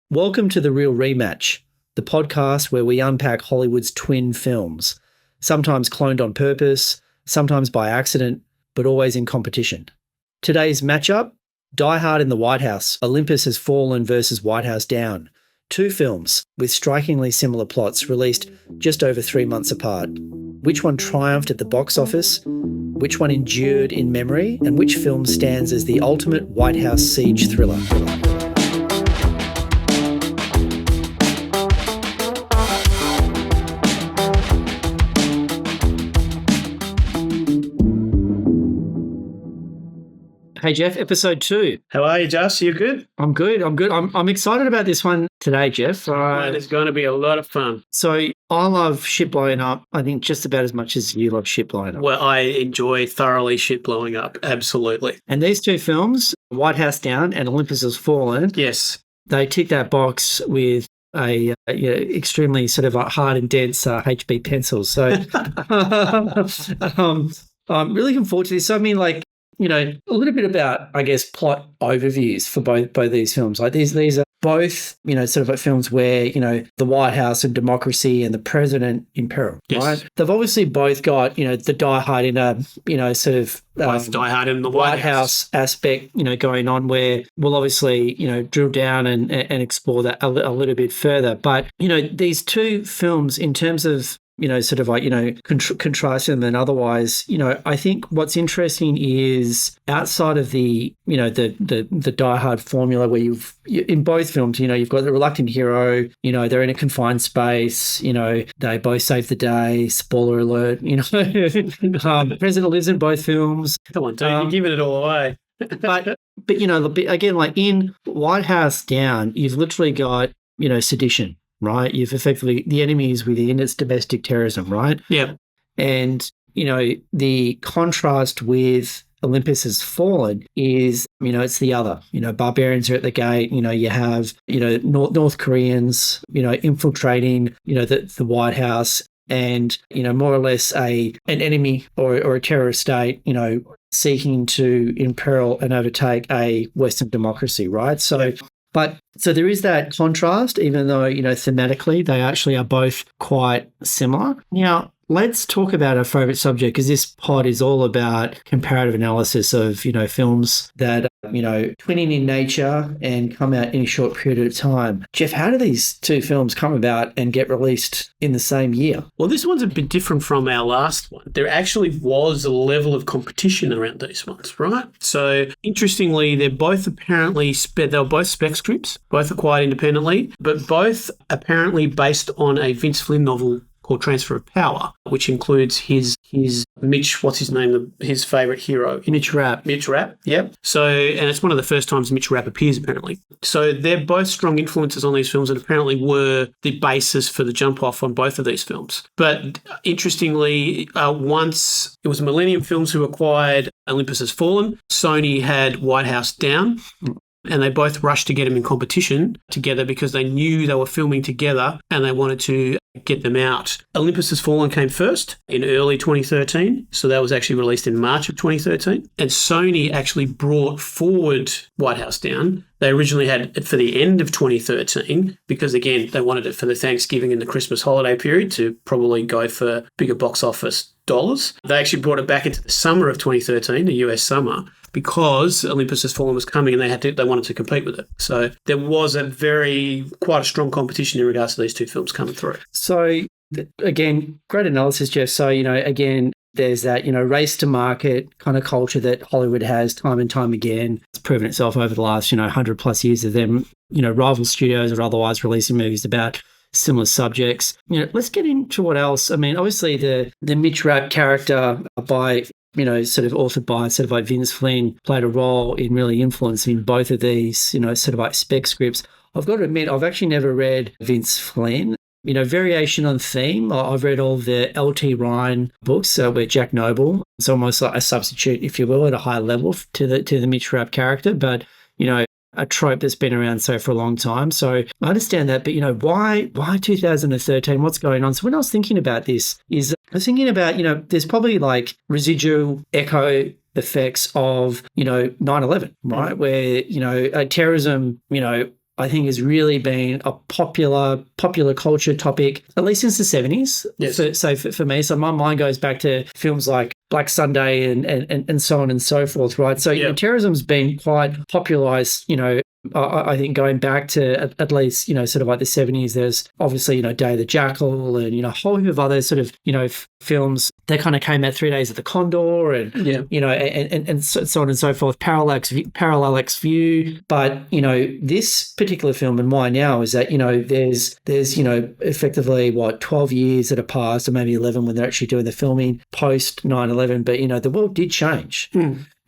Welcome to the Reel Rematch, the podcast where we unpack Hollywood's twin films, sometimes cloned on purpose, sometimes by accident, but always in competition. Today's matchup, Die Hard in the White House, Olympus Has Fallen versus White House Down. Two films with strikingly similar plots released just over 3 months apart. Which one triumphed at the box office? Which one endured in memory? And which film stands as the ultimate White House siege thriller? Hey Jeff, episode 2. How are you, Josh? You good? I'm good. I'm excited about this one today, Jeff. It's going to be a lot of fun. So I love shit blowing up, I think just about as much as you love shit blowing up. Well, I enjoy thoroughly shit blowing up. Absolutely. And these two films, White House Down and Olympus Has Fallen, yes, they tick that box with a extremely sort of hard and dense HB pencils. So I'm really looking forward to this. So, I mean, like, you know, a little bit about, I guess, plot overviews for both these films. Like these are both, you know, sort of like films where, you know, the White House and democracy and the president in peril, yes, right? They've obviously both got, you know, the Die Hard in a, you know, sort of both Die Hard in the White House aspect, you know, going on where we'll obviously, you know, drill down and explore that a little bit further. But, you know, these two films in terms of, you know, sort of like, you know, contrasting them and otherwise, you know, I think what's interesting is outside of the, you know, the Die Hard formula where in both films, you know, you've got the reluctant hero, you know, they're in a confined space, you know, they both save the day, spoiler alert, you know, the president lives in both films. Come on, dude, you're giving it all away. but, you know, again, like in White House Down, you've literally got, you know, sedition. Right? You've effectively, the enemy is within, it's domestic terrorism, right? Yeah. And, you know, the contrast with Olympus Has Fallen is, you know, it's the other. You know, barbarians are at the gate. You know, you have, you know, North Koreans, you know, infiltrating, you know, the White House and, you know, more or less an enemy or a terrorist state, you know, seeking to imperil and overtake a Western democracy, right? So, So there is that contrast, even though, you know, thematically they actually are both quite similar. Now, let's talk about our favourite subject, because this pod is all about comparative analysis of, you know, films that, you know, twinning in nature and come out in a short period of time. Jeff, how do these two films come about and get released in the same year? Well, this one's a bit different from our last one. There actually was a level of competition around these ones, right? So interestingly, they're both apparently, they were both spec scripts, both acquired independently, but both apparently based on a Vince Flynn novel called Transfer of Power, which includes his Mitch, what's his name, his favourite hero? Mitch Rapp. Mitch Rapp, yep. So, and it's one of the first times Mitch Rapp appears, apparently. So they're both strong influences on these films and apparently were the basis for the jump-off on both of these films. But interestingly, once it was Millennium Films who acquired Olympus Has Fallen, Sony had White House Down, and they both rushed to get them in competition together because they knew they were filming together and they wanted to get them out. Olympus Has Fallen came first in early 2013, so that was actually released in March of 2013. And Sony actually brought forward White House Down. They originally had it for the end of 2013 because, again, they wanted it for the Thanksgiving and the Christmas holiday period to probably go for bigger box office dollars. They actually brought it back into the summer of 2013, the US summer, because Olympus Has Fallen was coming and they wanted to compete with it. So there was quite a strong competition in regards to these two films coming through. So again, great analysis, Jeff. So, you know, again, there's that, you know, race to market kind of culture that Hollywood has time and time again. It's proven itself over the last, you know, 100 plus years of them, you know, rival studios or otherwise releasing movies about similar subjects. You know, let's get into what else. I mean, obviously the Mitch Rapp character by, you know, sort of authored by sort of like Vince Flynn played a role in really influencing both of these, you know, sort of like spec scripts. I've got to admit, I've actually never read Vince Flynn. You know, variation on theme. I've read all of the L.T. Ryan books where Jack Noble. It's almost like a substitute, if you will, at a high level to the Mitch Rapp character. But, you know, a trope that's been around for a long time. So I understand that, but, you know, why 2013? What's going on? So when I was thinking about this I was thinking about, you know, there's probably like residual echo effects of, you know, 9/11, right? Where, you know, terrorism, you know, I think has really been a popular culture topic, at least since the 70s. Yes. For me, so my mind goes back to films like Black Sunday and so on and so forth, right? So terrorism's been quite popularized, I think going back to at least, sort of like the 70s, there's obviously, Day of the Jackal and, a whole heap of other sort of, films that kind of came out 3 Days of the Condor and, and so on and so forth, Parallax View. But, this particular film and why now is that, there's effectively, 12 years that have passed or maybe 11 when they're actually doing the filming post 9/11. But, the world did change.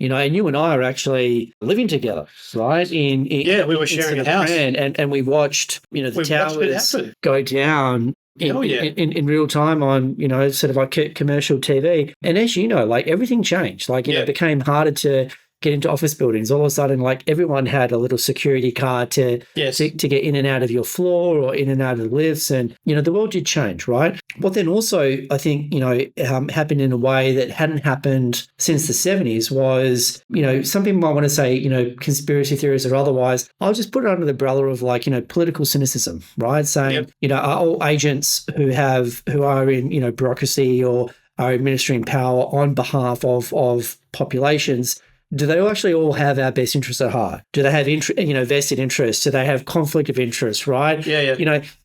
And you and I are actually living together, right? We were sharing a house. And we watched, the towers go down in real time on, sort of like commercial TV. And as you know, like everything changed. Like, it became harder to get into office buildings. All of a sudden, like everyone had a little security card to get in and out of your floor or in and out of the lifts. And, the world did change, right? What then also, I think, happened in a way that hadn't happened since the 70s was, some people might want to say, conspiracy theories or otherwise. I'll just put it under the umbrella of like, political cynicism, right? Saying, are all agents who are in, bureaucracy or are administering power on behalf of populations, do they actually all have our best interests at heart? Do they have vested interests? Do they have conflict of interest, right?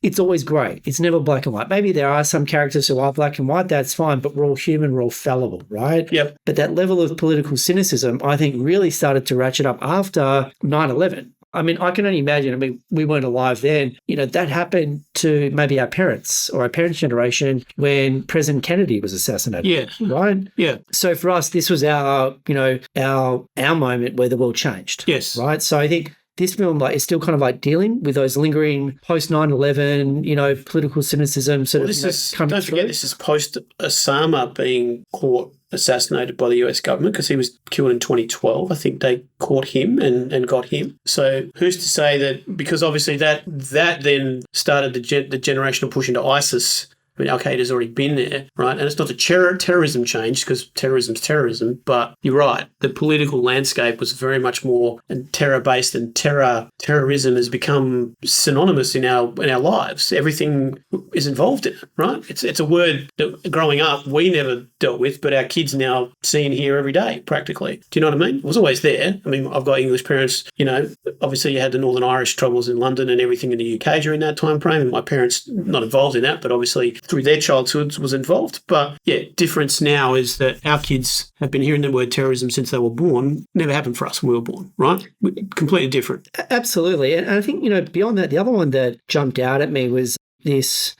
It's always grey. It's never black and white. Maybe there are some characters who are black and white, that's fine, but we're all human, we're all fallible, right? But that level of political cynicism, I think, really started to ratchet up after 9/11. I mean, I can only imagine, we weren't alive then. That happened to maybe our parents or our parents' generation when President Kennedy was assassinated. Yeah. Right? Yeah. So for us, this was our moment where the world changed. Yes. Right? So I think this film is still kind of like dealing with those lingering post 9/11, political cynicism Don't forget, this is post Osama being assassinated by the US government because he was killed in 2012. I think they caught him and got him. So who's to say that, because obviously that then started the generational push into ISIS. I mean, Al-Qaeda's already been there, right? And it's not the terrorism changed because terrorism's terrorism, but you're right. The political landscape was very much more terror-based, and terrorism has become synonymous in our lives. Everything is involved in it, right? It's a word that growing up we never dealt with, but our kids now see and hear every day, practically. Do you know what I mean? It was always there. I mean, I've got English parents, obviously you had the Northern Irish troubles in London and everything in the UK during that time frame, and my parents not involved in that, but obviously through their childhoods was involved. But difference now is that our kids have been hearing the word terrorism since they were born. Never happened for us when we were born, right? Completely different. Absolutely. And I think, beyond that, the other one that jumped out at me was this,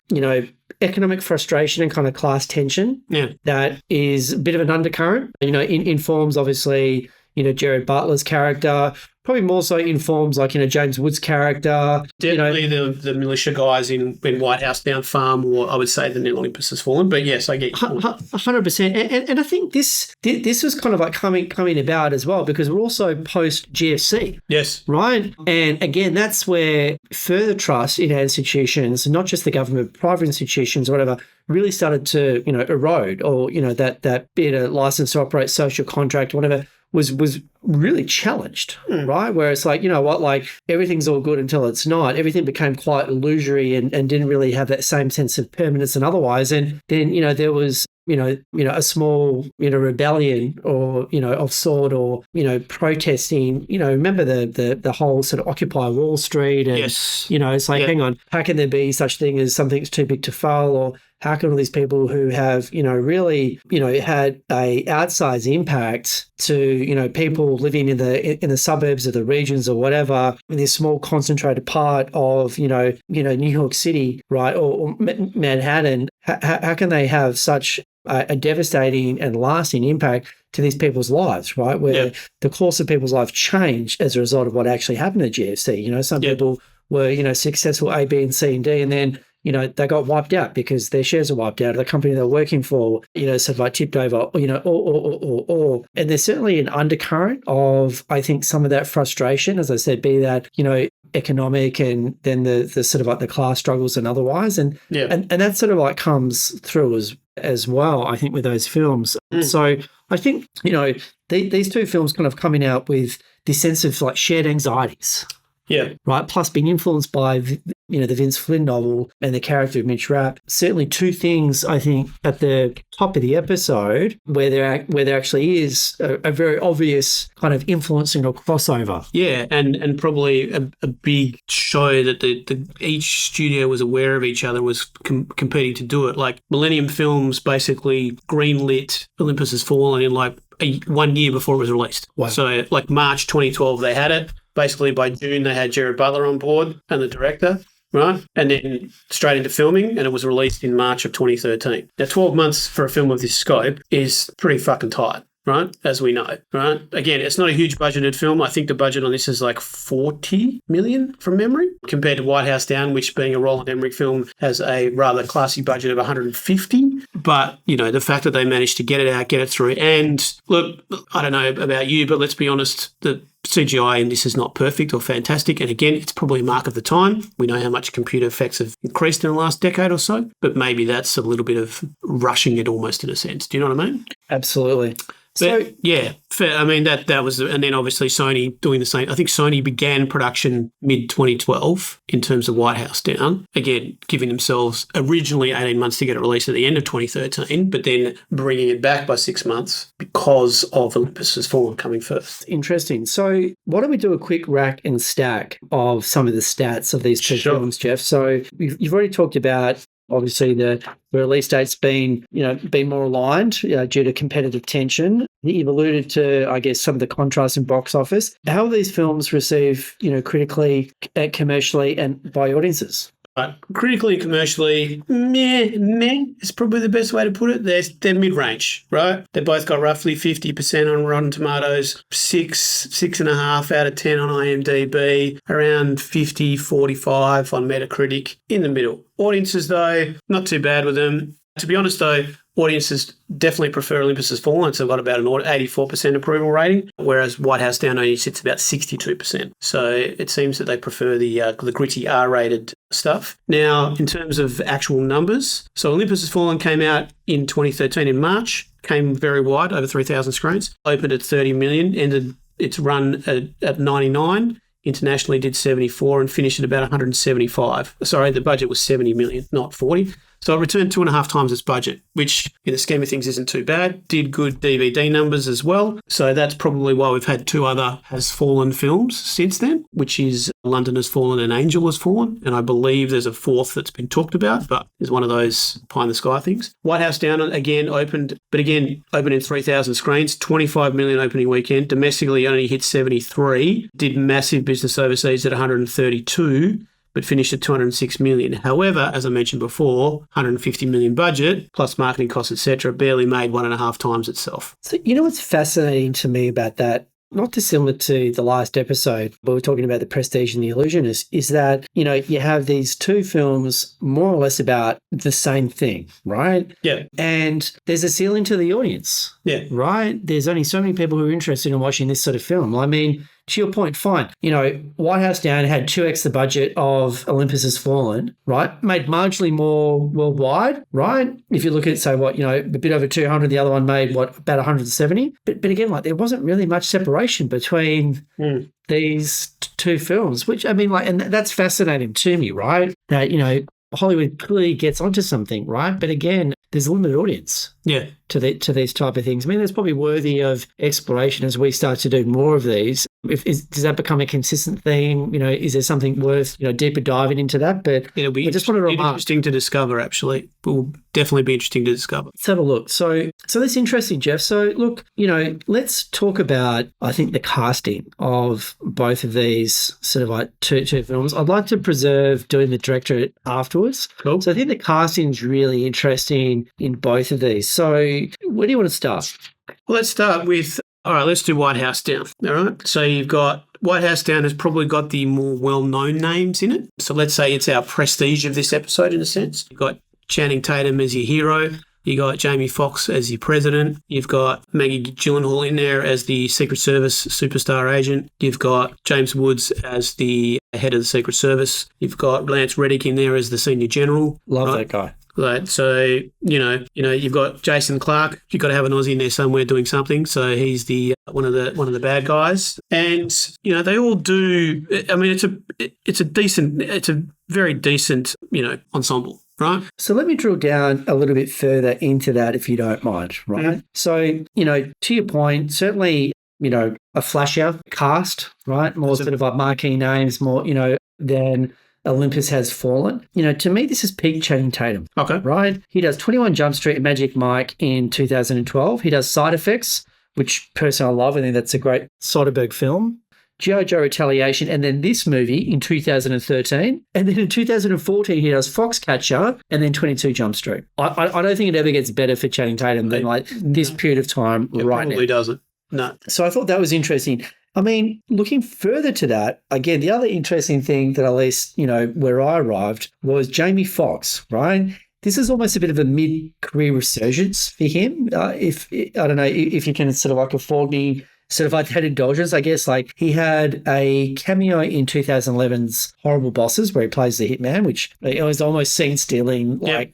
economic frustration and kind of class tension that is a bit of an undercurrent, in forms, obviously, Gerard Butler's character, probably more so in forms like, James Wood's character. Definitely the militia guys in White House Down Farm, or I would say the Olympus Has Fallen. But yes, I get you. 100%. And I think this was kind of like coming about as well because we're also post GFC. Yes. Right? And again, that's where further trust in our institutions, not just the government, private institutions, whatever, really started to, erode, or, that bit of license to operate, social contract, whatever, was really challenged, right? Where it's like, everything's all good until it's not. Everything became quite illusory and didn't really have that same sense of permanence and otherwise. And then, there was, a small, rebellion or, of sort, or, protesting, remember the whole sort of Occupy Wall Street and, it's like, hang on, how can there be such thing as something's too big to fail? Or how can all these people who have, really, had a outsized impact to, people living in the suburbs of the regions or whatever, in this small concentrated part of, New York City, right, or Manhattan, how can they have such a devastating and lasting impact to these people's lives, right? Where the course of people's life changed as a result of what actually happened at GFC. Some people were, successful A, B, and C, and D, and then, they got wiped out because their shares are wiped out of the company they're working for, sort of like tipped over, or. And there's certainly an undercurrent of, I think, some of that frustration, as I said, be that, economic and then the sort of like the class struggles and otherwise. And that sort of like comes through as well, I think, with those films. So I think, these two films kind of coming out with this sense of like shared anxieties. Yeah. Right. Plus being influenced by, the Vince Flynn novel and the character of Mitch Rapp. Certainly two things, I think, at the top of the episode where there actually is a very obvious kind of influencing or crossover. Yeah, and probably a big show that each studio was aware of each other, was competing to do it. Like Millennium Films basically greenlit Olympus Has Fallen in like 1 year before it was released. Wow. So like March 2012 they had it. Basically by June they had Gerard Butler on board and the director. Right? And then straight into filming, and it was released in March of 2013. Now, 12 months for a film of this scope is pretty fucking tight, right? As we know, right? Again, it's not a huge budgeted film. I think the budget on this is like 40 million from memory, compared to White House Down, which being a Roland Emmerich film has a rather classy budget of 150. But, the fact that they managed to get it out, get it through, and look, I don't know about you, but let's be honest, the CGI in this is not perfect or fantastic. And again, it's probably a mark of the time. We know how much computer effects have increased in the last decade or so, but maybe that's a little bit of rushing it almost in a sense. Do you know what I mean? Absolutely. But, yeah, fair. I mean, that was, and then obviously Sony doing the same. I think Sony began production mid-2012 in terms of White House Down. Again, giving themselves originally 18 months to get it released at the end of 2013, but then bringing it back by 6 months because of Olympus Has Fallen coming first. Interesting. So why don't we do a quick rack and stack of some of the stats of these two films, Jeff? So you've already talked about, obviously, the release date's been more aligned due to competitive tension. You've alluded to, I guess, some of the contrast in box office. How are these films received, critically, commercially, and by audiences? Critically and commercially, meh is probably the best way to put it. They're mid-range, right? They both got roughly 50% on Rotten Tomatoes, 6.5 out of 10 on IMDb, around 50-45 on Metacritic, in the middle. Audiences, though, not too bad with them. To be honest, though, audiences definitely prefer Olympus Has Fallen. So got about an 84% approval rating, whereas White House Down only sits about 62%. So it seems that they prefer the gritty R-rated stuff. Now, in terms of actual numbers, so Olympus Has Fallen came out in 2013 in March, came very wide, over 3,000 screens, opened at 30 million, ended its run at 99. Internationally did 74 and finished at about 175. Sorry, the budget was 70 million, not 40. So it returned 2.5 times its budget, which in the scheme of things isn't too bad. Did good DVD numbers as well. So that's probably why we've had two other Has Fallen films since then, which is London Has Fallen and Angel Has Fallen. And I believe there's a fourth that's been talked about, but is one of those pie-in-the-sky things. White House Down, again, opened in 3,000 screens, 25 million opening weekend. Domestically only hit 73, did massive business overseas at 132. But finished at 206 million. However, as I mentioned before, 150 million budget plus marketing costs, etc., barely made 1.5 times itself. So what's fascinating to me about that, not dissimilar to the last episode, but we're talking about The Prestige and The Illusionist, is that, you have these two films more or less about the same thing, right? Yeah. And there's a ceiling to the audience. Yeah. Right? There's only so many people who are interested in watching this sort of film. I mean, to your point, fine. White House Down had 2x the budget of Olympus Has Fallen, right? Made marginally more worldwide, right? If you look at, say, a bit over 200, the other one made, about 170? But again, there wasn't really much separation between these two films, which, and that's fascinating to me, right? That, Hollywood clearly gets onto something, right? But again, there's a limited audience to these type of things. I mean, that's probably worthy of exploration as we start to do more of these. Does that become a consistent theme? Is there something worth deeper diving into that? But it'll be interesting to discover. Actually, it will definitely be interesting to discover. Let's have a look. So that's interesting, Jeff. So look, let's talk about, I think, the casting of both of these sort of two films. I'd like to preserve doing the directorate afterwards. Cool. So I think the casting is really interesting in both of these. So where do you want to start? Well, let's start with. All right, let's do White House Down. All right. So you've got White House Down has probably got the more well-known names in it. So let's say it's our prestige of this episode in a sense. You've got Channing Tatum as your hero. You got Jamie Foxx as your president. You've got Maggie Gyllenhaal in there as the Secret Service superstar agent. You've got James Woods as the head of the Secret Service. You've got Lance Reddick in there as the senior general. Love that guy. Right. So, you've got Jason Clarke. You've got to have an Aussie in there somewhere doing something. So he's the one of the bad guys. And, they all do. I mean, it's a very decent, ensemble. Right. So let me drill down a little bit further into that, if you don't mind. Right. Yeah. So, to your point, certainly, a flashier cast, right? More sort of like marquee names, more, than Olympus Has Fallen. To me, this is peak Channing Tatum. Okay. Right? He does 21 Jump Street and Magic Mike in 2012. He does Side Effects, which personally I love. I think that's a great Soderbergh film. G.I. Joe Retaliation, and then this movie in 2013. And then in 2014, he does Foxcatcher and then 22 Jump Street. I don't think it ever gets better for Channing Tatum than like this period of time right now. It probably doesn't. No. So I thought that was interesting. I mean, looking further to that, again, the other interesting thing that at least, where I arrived was Jamie Foxx, right? This is almost a bit of a mid-career resurgence for him. I don't know if you can sort of like afford me sort of like that indulgence, I guess. Like he had a cameo in 2011's Horrible Bosses where he plays the hitman, which it was almost scene stealing, like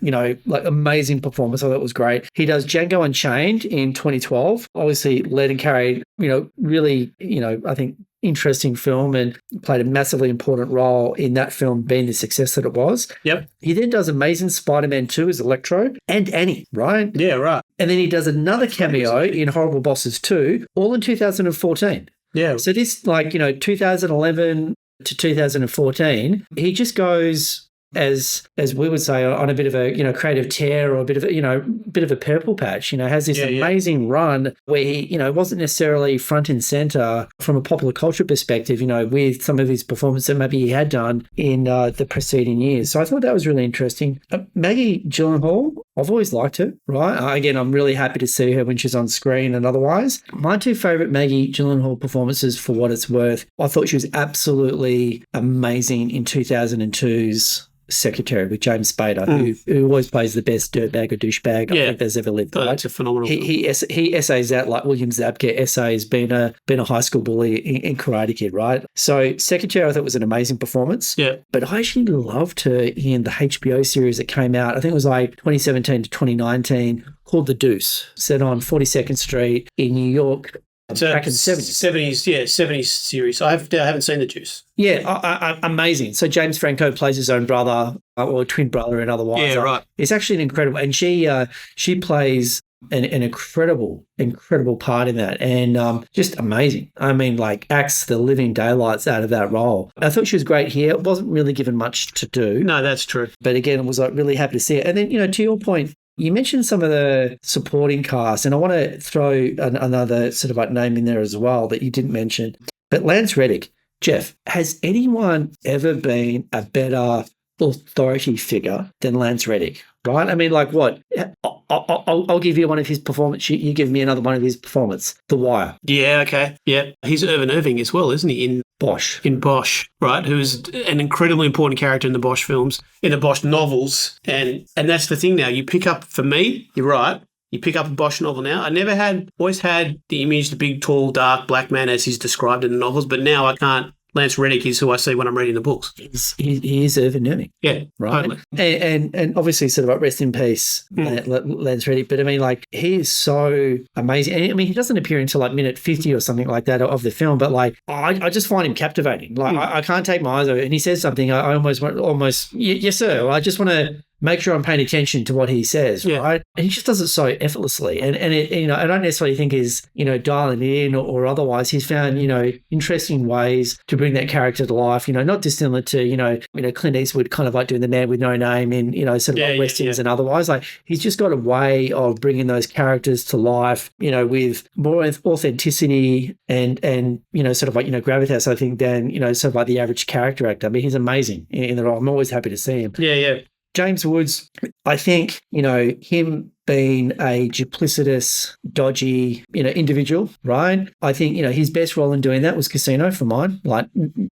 amazing performance. I thought it was great. He does Django Unchained in 2012, obviously led and carried, really, I think interesting film and played a massively important role in that film being the success that it was. Yep. He then does Amazing Spider-Man 2 as Electro and Annie, right? Yeah, right. And then he does another cameo in Horrible Bosses 2, all in 2014. Yeah. So this, 2011 to 2014, he just goes, as we would say, on a bit of a creative tear or a bit of a purple patch. Has this amazing run where he wasn't necessarily front and center from a popular culture perspective. With some of his performances that maybe he had done in the preceding years. So I thought that was really interesting. Maggie Gyllenhaal, I've always liked her. Right, again, I'm really happy to see her when she's on screen and otherwise. My two favorite Maggie Gyllenhaal performances, for what it's worth, I thought she was absolutely amazing in 2002's Secretary with James Spader, who always plays the best dirtbag or douchebag I think there's ever lived. Right? That's a phenomenal film. He essays that like William Zabka essays being a high school bully in Karate Kid, right? So Secretary I thought was an amazing performance. Yeah. But I actually loved her in the HBO series that came out, I think it was like 2017 to 2019, called The Deuce, set on 42nd Street in New York. Back in the 70s. 70s series. I haven't seen The Deuce. Yeah, amazing. So James Franco plays his own brother or twin brother and otherwise. Yeah, right. It's actually an incredible, and she plays an incredible part in that, and just amazing. I mean, like acts the living daylights out of that role. I thought she was great here. It wasn't really given much to do. No, that's true. But again, I was like really happy to see it. And then to your point, you mentioned some of the supporting cast, and I want to throw another sort of like name in there as well that you didn't mention. But Lance Reddick, Jeff, has anyone ever been a better authority figure than Lance Reddick? Right? I mean, like what? I'll give you one of his performance. You give me another one of his performance. The Wire. Yeah. Okay. Yeah. He's Irvin Irving as well, isn't he? In Bosch. In Bosch, right? Who's an incredibly important character in the Bosch films, in the Bosch novels, and that's the thing. Now you pick up, for me, you're right. You pick up a Bosch novel now. Always had the image, the big, tall, dark black man as he's described in the novels, but now I can't. Lance Reddick is who I see when I'm reading the books. He is Irvin Irving. Yeah, right. Totally. And obviously sort of like rest in peace, Lance Reddick. But I mean, like he is so amazing. And I mean, he doesn't appear until like minute 50 or something like that of the film. But like, I just find him captivating. Like I can't take my eyes over it. And he says something. I almost yes sir. I just want to make sure I'm paying attention to what he says, right? And he just does it so effortlessly. And it, I don't necessarily think is, dialing it in or otherwise. He's found, interesting ways to bring that character to life, not dissimilar to, Clint Eastwood kind of like doing The Man with No Name in, sort of like westerns and otherwise. Like he's just got a way of bringing those characters to life, with more authenticity and sort of like, gravitas, I think, than, sort of like the average character actor. I mean, he's amazing in the role. I'm always happy to see him. Yeah. James Woods, I think, him being a duplicitous, dodgy, individual, right? I think, his best role in doing that was Casino for mine. Like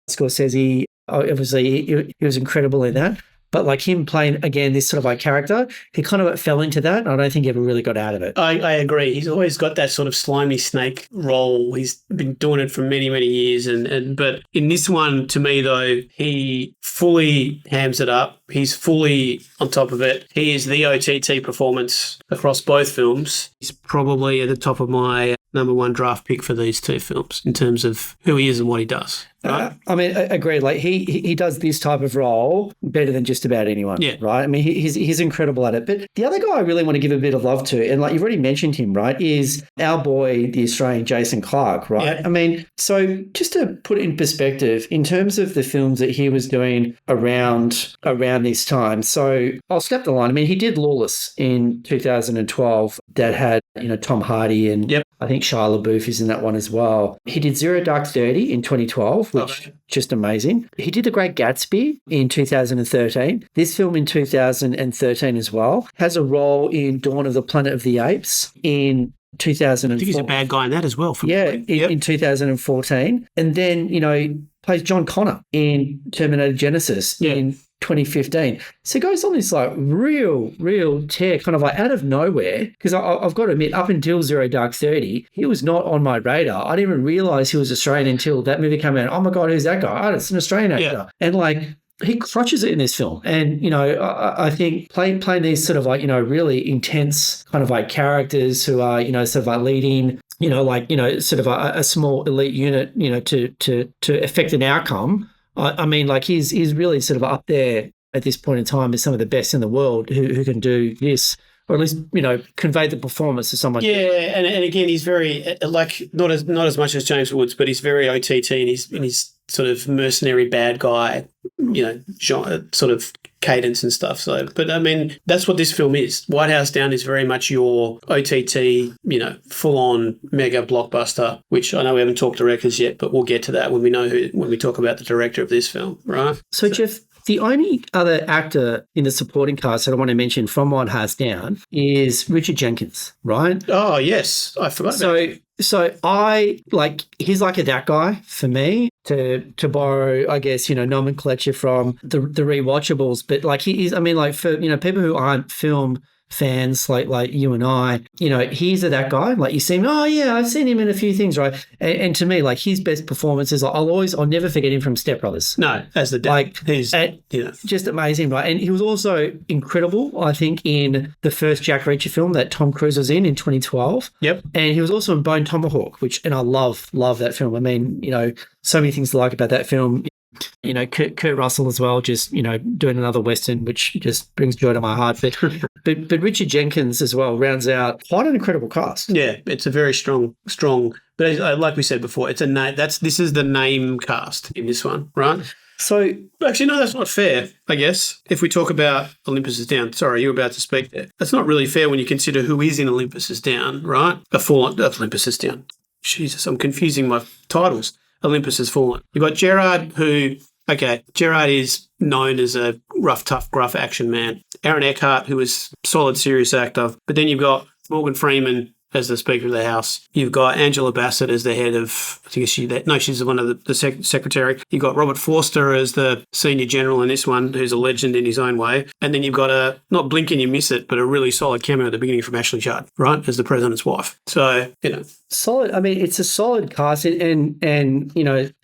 Scorsese, obviously, he was incredible in that. But like him playing, again, this sort of like character, he kind of fell into that. And I don't think he ever really got out of it. I agree. He's always got that sort of slimy snake role. He's been doing it for many, many years. But in this one, to me, though, he fully hams it up. He's fully on top of it. He is the OTT performance across both films. He's probably at the top of my number one draft pick for these two films in terms of who he is and what he does. Right? I mean, agreed. Like he does this type of role better than just about anyone. Yeah. Right. I mean, he's incredible at it. But the other guy I really want to give a bit of love to, and like you've already mentioned him, right, is our boy, the Australian Jason Clarke. Right. Yeah. I mean, so just to put it in perspective, in terms of the films that he was doing around this time. So I'll step the line. I mean, he did Lawless in 2012 that had, Tom Hardy and I think Shia LaBeouf is in that one as well. He did Zero Dark 30 in 2012, which just amazing. He did The Great Gatsby in 2013. This film in 2013 as well. Has a role in Dawn of the Planet of the Apes in 2004. I think he's a bad guy in that as well. In 2014. And then, plays John Connor in Terminator Genesis in 2015. So he goes on this like real tear, kind of like out of nowhere. Because I've got to admit, up until Zero Dark 30, he was not on my radar. I didn't even realize he was Australian until that movie came out. Oh my God, who's that guy? Oh, it's an Australian actor. Yeah. And like, he crushes it in this film. And, I think playing these sort of like, really intense kind of like characters who are, sort of like leading, sort of a small elite unit, to affect an outcome. I mean, like he's really sort of up there at this point in time as some of the best in the world who can do this, or at least convey the performance to someone. Yeah, and again, he's very like not as much as James Woods, but he's very OTT in his sort of mercenary bad guy, genre, sort of cadence and stuff. So, but I mean, that's what this film is. White House Down is very much your OTT, full-on mega blockbuster, which I know we haven't talked directors yet, but we'll get to that when we talk about the director of this film, right? So Jeff, the only other actor in the supporting cast that I want to mention from White House Down is Richard Jenkins, right? Oh, yes. I forgot about that. So I he's like that guy for me to borrow, I guess, nomenclature from the rewatchables. But like he is, I mean, like for, people who aren't film fans like you and I, he's that guy. Like you see him, oh yeah, I've seen him in a few things, right? And to me, like his best performances, I'll never forget him from Step Brothers. No, as the dad. He's just amazing, right? And he was also incredible, I think, in the first Jack Reacher film that Tom Cruise was in 2012. Yep. And he was also in Bone Tomahawk, and I love that film. I mean, so many things to like about that film. Kurt Russell as well, just, doing another Western, which just brings joy to my heart. But Richard Jenkins as well rounds out quite an incredible cast. Yeah, it's a very strong, but like we said before, it's a name. This is the name cast in this one, right? So actually, no, that's not fair, I guess. If we talk about Olympus Has Down, sorry, you were about to speak there. That's not really fair when you consider who is in Olympus Has Down, right? Olympus Has Down. Jesus, I'm confusing my titles. Olympus Has Fallen. You've got Gerard, Gerard is known as a rough, tough, gruff action man. Aaron Eckhart, who is a solid, serious actor. But then you've got Morgan Freeman as the Speaker of the House. You've got Angela Bassett as the head of, I think she's one of the secretary. You've got Robert Forster as the senior general in this one, who's a legend in his own way. And then you've got not blink and you miss it, but a really solid cameo at the beginning from Ashley Judd, right, as the president's wife. So, Solid. I mean, it's a solid cast, and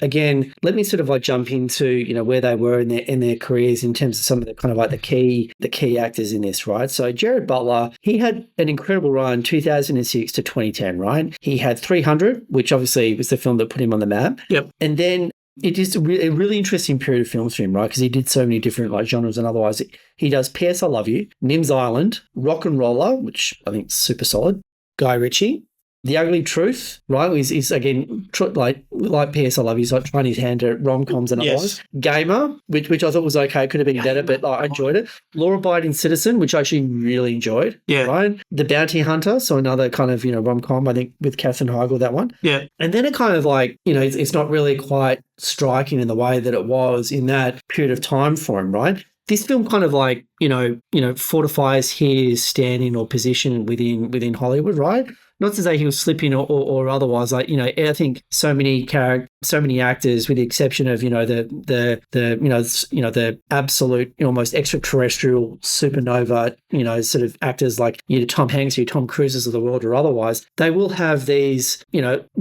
again, let me sort of like jump into where they were in their careers in terms of some of the kind of like the key actors in this, right? So Gerard Butler, he had an incredible run 2006 to 2010, right? He had 300, which obviously was the film that put him on the map. Yep. And then it is a really interesting period of films for him, right? Because he did so many different like genres and otherwise. He does P.S. I Love You, Nim's Island, Rock and Roller, which I think is super solid, Guy Ritchie, The Ugly Truth, right? He's again, like P.S. I Love You, he's like trying his hand at rom-coms and otherwise. Gamer, which I thought was okay, could have been better, but I enjoyed it. Law-Abiding Citizen, which I actually really enjoyed. Yeah. Right? The Bounty Hunter, so another kind of, rom-com, I think, with Katherine Heigl, that one. Yeah. And then it kind of like, it's not really quite striking in the way that it was in that period of time for him, right? This film kind of like, fortifies his standing or position within Hollywood, right? not to say he was slipping or otherwise. Like, I think so many actors, with the exception of the absolute almost extraterrestrial supernova sort of actors like Tom Hanks or Tom Cruises of the world or otherwise, they will have these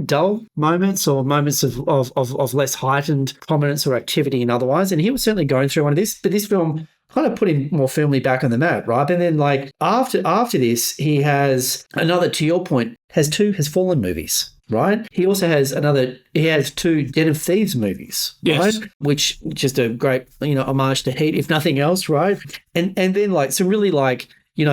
dull moments or moments of less heightened prominence or activity and otherwise. And he was certainly going through one of this, but this film kind of put him more firmly back on the map, right? And then like after this, he has another, to your point, has two Has Fallen movies, right? He also has two Den of Thieves movies, yes, right? Which just a great, homage to Heat, if nothing else, right? And then like some really like,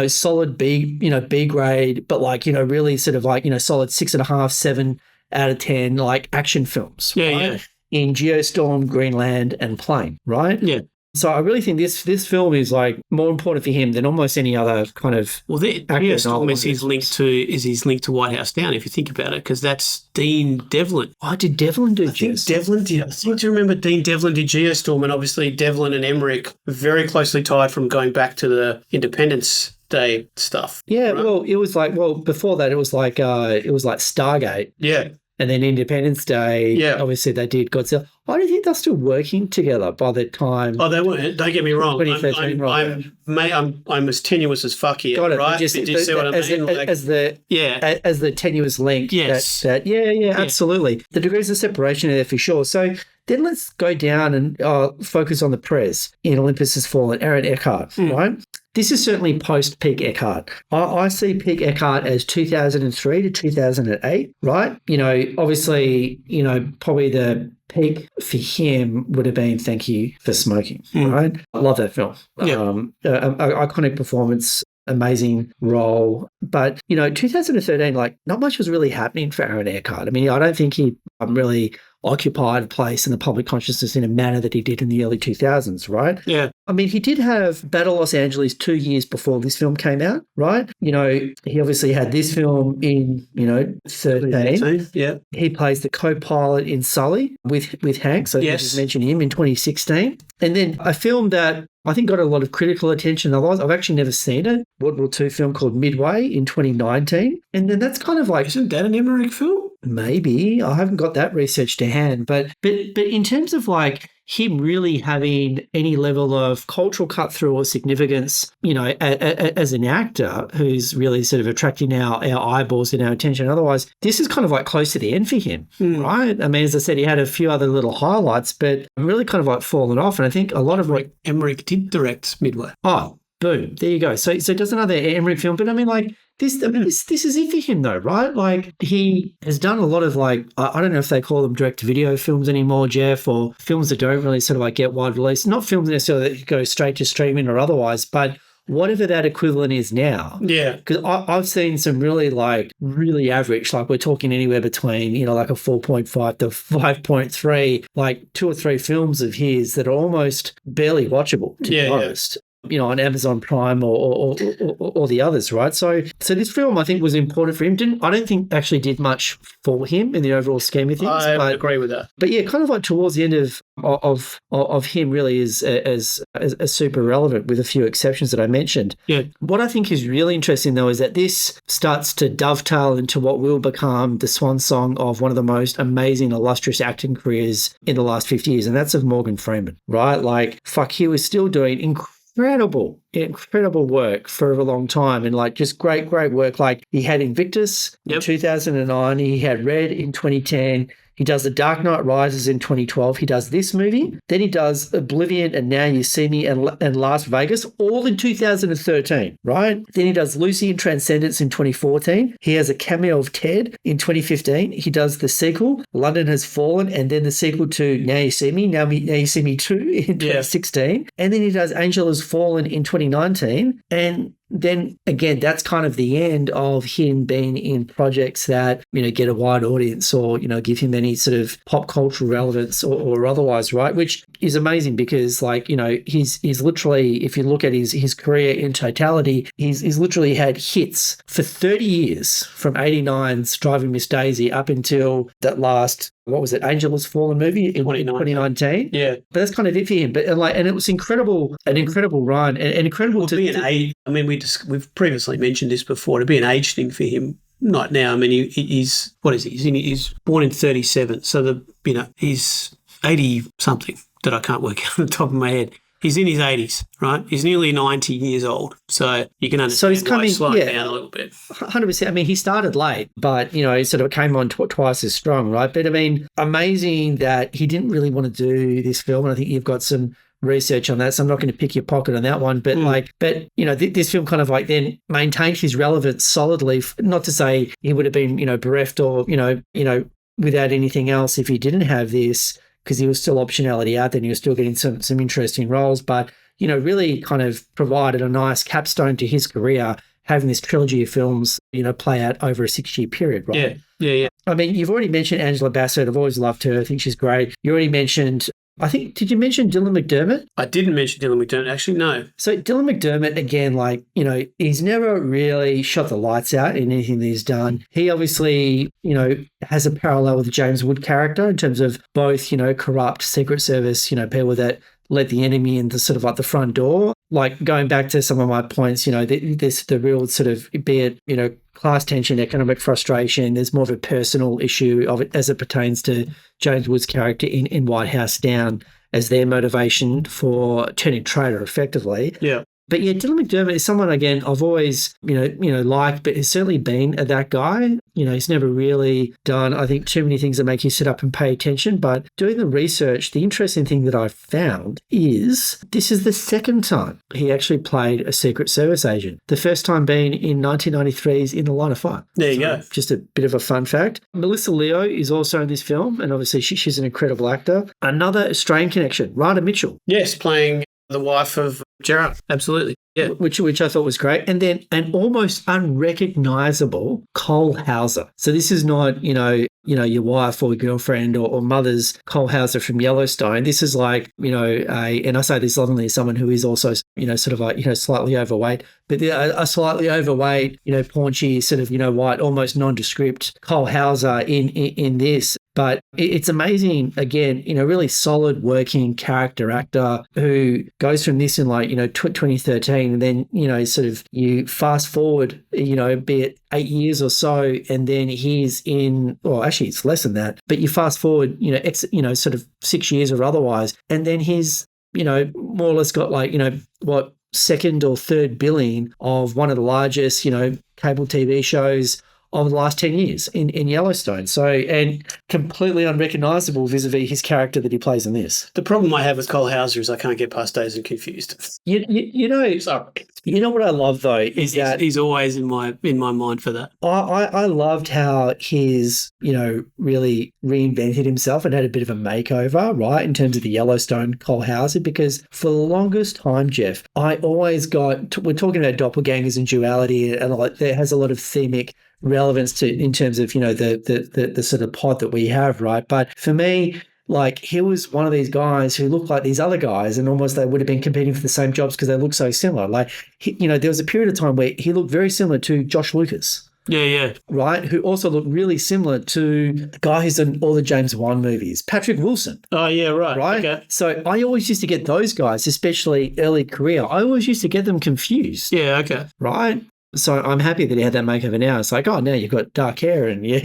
solid B grade, but like, really sort of like, solid 6.5, 7 out of 10, like action films, yeah, right? yeah. In Geostorm, Greenland, and Plane, right? Yeah. So I really think this film is like more important for him than almost any other kind of. Well, Geostorm is his link to White House Down, if you think about it, because that's Dean Devlin. Oh, did Devlin do Geostorm? Devlin did. I seem to remember Dean Devlin did Geostorm, and obviously Devlin and Emmerich very closely tied from going back to the Independence Day stuff. Yeah, right? well, it was like before that it was like Stargate. Yeah. And then Independence Day, yeah. Obviously they did Godzilla. I don't think they're still working together by the time. Oh, they weren't. Don't get me wrong. I'm as tenuous as fuck here, got it. right? Just, did you see what I mean? As the tenuous link. Yes. Absolutely. The degrees of separation are there for sure. So then let's go down and focus on the press in Olympus Has Fallen, Aaron Eckhart, right? This is certainly post-peak Eckhart. I see peak Eckhart as 2003 to 2008, right? Obviously, probably the peak for him would have been Thank You for Smoking, right? I love that film. Yeah. Iconic performance, amazing role. But, 2013, like, not much was really happening for Aaron Eckhart. I mean, I don't think he really occupied a place in the public consciousness in a manner that he did in the early 2000s, right? Yeah. I mean, he did have Battle Los Angeles 2 years before this film came out, right? He obviously had this film in, 13. Yeah. He plays the co-pilot in Sully with Hanks. So yes. I just mentioned him in 2016. And then a film that I think got a lot of critical attention. Otherwise, I've actually never seen it. World War II film called Midway in 2019. And then that's kind of like... Isn't that an Emmerich film? Maybe. I haven't got that research to hand. But in terms of like him really having any level of cultural cut through or significance, as an actor who's really sort of attracting our eyeballs and our attention. Otherwise, this is kind of like close to the end for him, right? I mean, as I said, he had a few other little highlights, but really kind of like fallen off. And I think a lot of what Emmerich did direct Midway. Oh, boom. There you go. So it does another Emmerich film, but I mean, like, this is it for him though, right? Like he has done a lot of like, I don't know if they call them direct-to-video films anymore, Jeff, or films that don't really sort of like get wide release. Not films necessarily that go straight to streaming or otherwise, but whatever that equivalent is now. Yeah. Because I've seen some really average, like we're talking anywhere between, like a 4.5 to 5.3, like 2 or 3 films of his that are almost barely watchable, to be honest. On Amazon Prime or the others, right? So this film I think was important for him. I don't think actually did much for him in the overall scheme of things. I agree with that. But yeah, kind of like towards the end of him really is as super relevant with a few exceptions that I mentioned. Yeah. What I think is really interesting though is that this starts to dovetail into what will become the swan song of one of the most amazing, illustrious acting careers in the last 50 years, and that's of Morgan Freeman, right? Like, he was still doing incredible work for a long time, and like just great work. Like he had Invictus in 2009, he had Red in 2010, he does The Dark Knight Rises in 2012, he does this movie, then he does Oblivion and Now You See Me and Las Vegas, all in 2013, right? Then he does Lucy in Transcendence in 2014, he has a cameo of Ted in 2015, he does the sequel, London Has Fallen, and then the sequel to Now You See Me, Now You See Me 2 in 2016, and then he does Angel Has Fallen in 2019, and then again, that's kind of the end of him being in projects that, get a wide audience or, give him any sort of pop cultural relevance or otherwise, right? Which is amazing because he's literally, if you look at his career in totality, he's literally had hits for 30 years from 89's Driving Miss Daisy up until that last, what was it, Angel Has Fallen movie in 2019? Yeah. But that's kind of it for him. But and it was an incredible run and incredible we've previously mentioned this before, to be an age thing for him not now. I mean, he's what is he? He's born in 37, so he's 80 something that I can't work out on the top of my head. He's in his 80s, right? He's nearly 90 years old. So you can understand why he's slowing down a little bit. 100%. I mean, he started late, but, sort of came on twice as strong, right? But, I mean, amazing that he didn't really want to do this film. And I think you've got some research on that, so I'm not going to pick your pocket on that one. But, this film kind of like then maintained his relevance solidly. Not to say he would have been, bereft or, without anything else if he didn't have this, because he was still optionality out there and he was still getting some interesting roles, but, really kind of provided a nice capstone to his career, having this trilogy of films, play out over a 6-year period, right? Yeah. I mean, you've already mentioned Angela Bassett. I've always loved her. I think she's great. You already mentioned, did you mention Dylan McDermott? I didn't mention Dylan McDermott, actually, no. So Dylan McDermott, again, he's never really shot the lights out in anything that he's done. He obviously, has a parallel with the James Wood character in terms of both, corrupt Secret Service, people that let the enemy into sort of like the front door. Like going back to some of my points, there's the real sort of, be it, class tension, economic frustration. There's more of a personal issue of it as it pertains to James Wood's character in White House Down as their motivation for turning traitor effectively. Yeah. But yeah, Dylan McDermott is someone, again, I've always, liked, but has certainly been that guy. He's never really done, I think, too many things that make you sit up and pay attention. But doing the research, the interesting thing that I found is this is the second time he actually played a Secret Service agent. The first time being in 1993's In the Line of Fire. There you go. Just a bit of a fun fact. Melissa Leo is also in this film, and obviously she's an incredible actor. Another Australian connection, Rada Mitchell. Yes, playing the wife of Gerard. Absolutely. Yeah. Which I thought was great. And then an almost unrecognizable Cole Hauser. So this is not, your wife or girlfriend or mother's Cole Hauser from Yellowstone. This is like, and I say this lovingly as someone who is also, sort of like, slightly overweight, but a slightly overweight, paunchy, sort of, white, almost nondescript Cole Hauser in this. But it's amazing, again, really solid working character actor who goes from this in 2013 and then, sort of you fast forward, be it 8 years or so, and then he's in, well, actually it's less than that, but you fast forward, sort of 6 years or otherwise, and then he's, more or less got second or third billing of one of the largest, cable TV shows of the last 10 years in Yellowstone. So, and completely unrecognizable vis-a-vis his character that he plays in this. The problem I have with Cole Hauser is I can't get past Dazed and Confused. You know what I love though is that he's always in my mind for that. I loved how he's really reinvented himself and had a bit of a makeover, right, in terms of the Yellowstone Cole Hauser, because for the longest time, Jeff, I always we're talking about doppelgangers and duality, and there has a lot of themic relevance to in terms of the sort of pod that we have, right? But for me, he was one of these guys who looked like these other guys, and almost they would have been competing for the same jobs because they look so similar. There was a period of time where he looked very similar to Josh Lucas. Yeah. Right, who also looked really similar to the guy who's in all the James Wan movies, Patrick Wilson. Oh, yeah, right. Okay. So I always used to get those guys, especially early career, I always used to get them confused. Yeah, okay. Right? So I'm happy that he had that makeover now. It's like, oh, now you've got dark hair and you're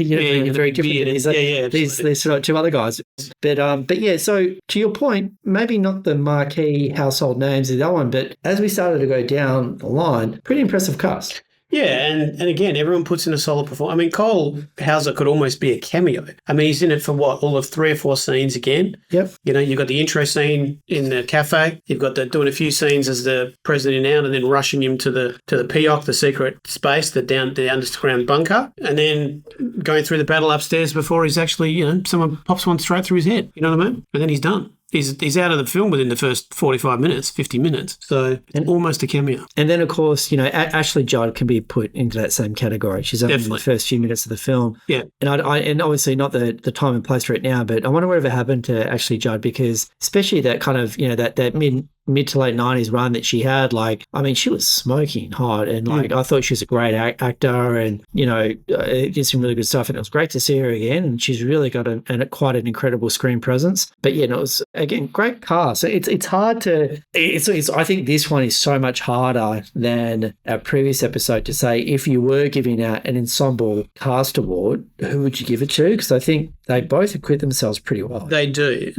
very different. These sort of two other guys. But yeah, so to your point, maybe not the marquee household names of that one, but as we started to go down the line, pretty impressive cast. Yeah, and again, everyone puts in a solid performance. I mean, Cole Hauser could almost be a cameo. I mean, he's in it for all of 3 or 4 scenes again. Yep. You've got the intro scene in the cafe. You've got doing a few scenes as the president in out, and then rushing him to the PEOC, the secret space, the underground bunker, and then going through the battle upstairs before he's actually, someone pops one straight through his head. You know what I mean? And then he's done. He's out of the film within the first 45 minutes, 50 minutes. So almost a cameo. And then, of course, Ashley Judd can be put into that same category. She's only in the first few minutes of the film. Yeah. And and obviously not the time and place for it now, but I wonder whatever happened to Ashley Judd, because especially that kind of, that mid to late 90s run that she had, like, I mean, she was smoking hot, and like I thought she was a great actor, and did some really good stuff, and it was great to see her again, and she's really got quite an incredible screen presence. But it was, again, great cast. So it's hard to I think this one is so much harder than our previous episode to say, if you were giving out an ensemble cast award, who would you give it to? Because I think they both acquit themselves pretty well. They do.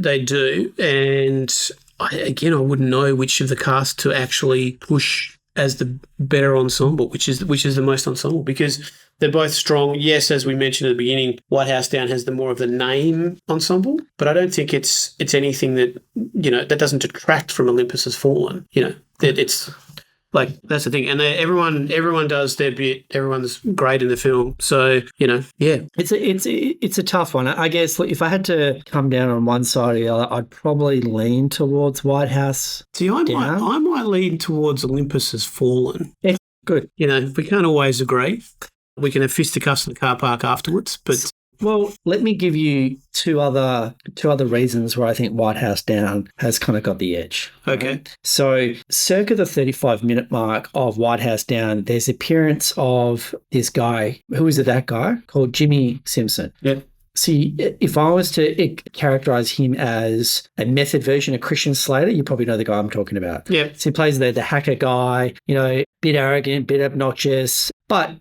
And I wouldn't know which of the cast to actually push as the better ensemble, which is the most ensemble, because they're both strong. Yes, as we mentioned at the beginning, White House Down has the more of the name ensemble, but I don't think it's anything that, that doesn't detract from Olympus Has Fallen. It's like, that's the thing. And everyone does their bit. Everyone's great in the film. So, yeah. It's a tough one. I guess if I had to come down on one side or the other, I'd probably lean towards White House. See, I might lean towards Olympus Has Fallen. Yeah, good. We can't always agree. We can have fisticuffs in the car park afterwards, but... Well, let me give you two other reasons where I think White House Down has kind of got the edge. Okay. Right? So circa the 35-minute mark of White House Down, there's appearance of this guy. Who is it, that guy? Called Jimmy Simpson. Yep. See, if I was to characterize him as a method version of Christian Slater, you probably know the guy I'm talking about. Yeah. So he plays the hacker guy, bit arrogant, bit obnoxious, but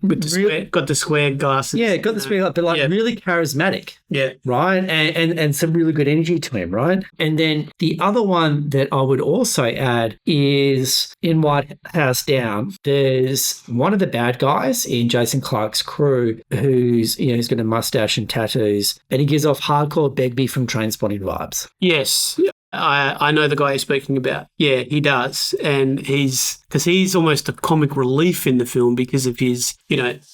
got the square glasses. Yeah, got the square glasses, but really charismatic. Yeah. Right? And some really good energy to him, right? And then the other one that I would also add is in White House Down, there's one of the bad guys in Jason Clarke's crew who's got a mustache and tattoos, and he gives off hardcore Begbie from Trainspotting vibes. Yes. I know the guy you're speaking about. Yeah, he does. And he's almost a comic relief in the film because of his,